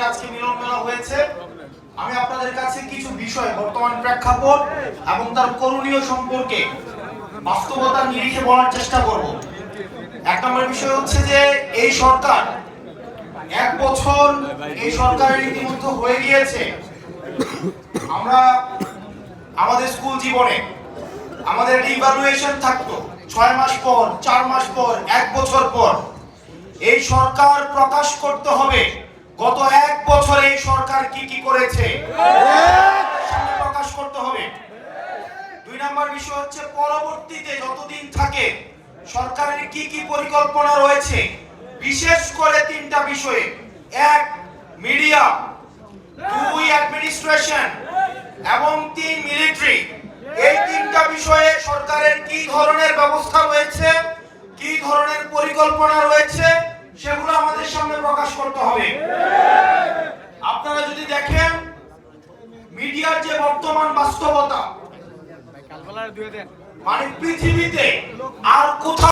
আজকে মিলন মেলা হয়েছে। আমি আপনাদের কাছে কিছু বিষয় বর্তমান প্রেক্ষাপট এবং তার করণীয় সম্পর্কে বাস্তবতার নিরিখে বলার চেষ্টা করব। এক নম্বর বিষয় হচ্ছে যে এই সরকার 1 বছর এই সরকারের ইতিমধ্যে হয়ে গিয়েছে। আমরা আমাদের স্কুল জীবনে আমাদের ইভালুয়েশন থাকতো 6 মাস পর, 4 মাস পর, 1 বছর পর। এই সরকার প্রকাশ করতে হবে গত 1 বছরে এই সরকার কি কি করেছে, প্রকাশ করতে হবে। 2 নম্বর বিষয় হচ্ছে পরবর্তীতে যতদিন থাকে সরকারের কি কি পরিকল্পনা রয়েছে, বিশেষ করে 3টা বিষয়ে। 1 মিডিয়া, 2 অ্যাডমিনিস্ট্রেশন এবং 3 মিলিটারি। এই 3টা বিষয়ে সরকারের কি ধরনের ব্যবস্থা রয়েছে, কি ধরনের পরিকল্পনা রয়েছে, সেগুলো আমাদের সামনে প্রকাশ করতে হবে। আপনারা যদি দেখেন মিডিয়ার যে বর্তমান বাস্তবতা, মানে পৃথিবীতে আর কোথাও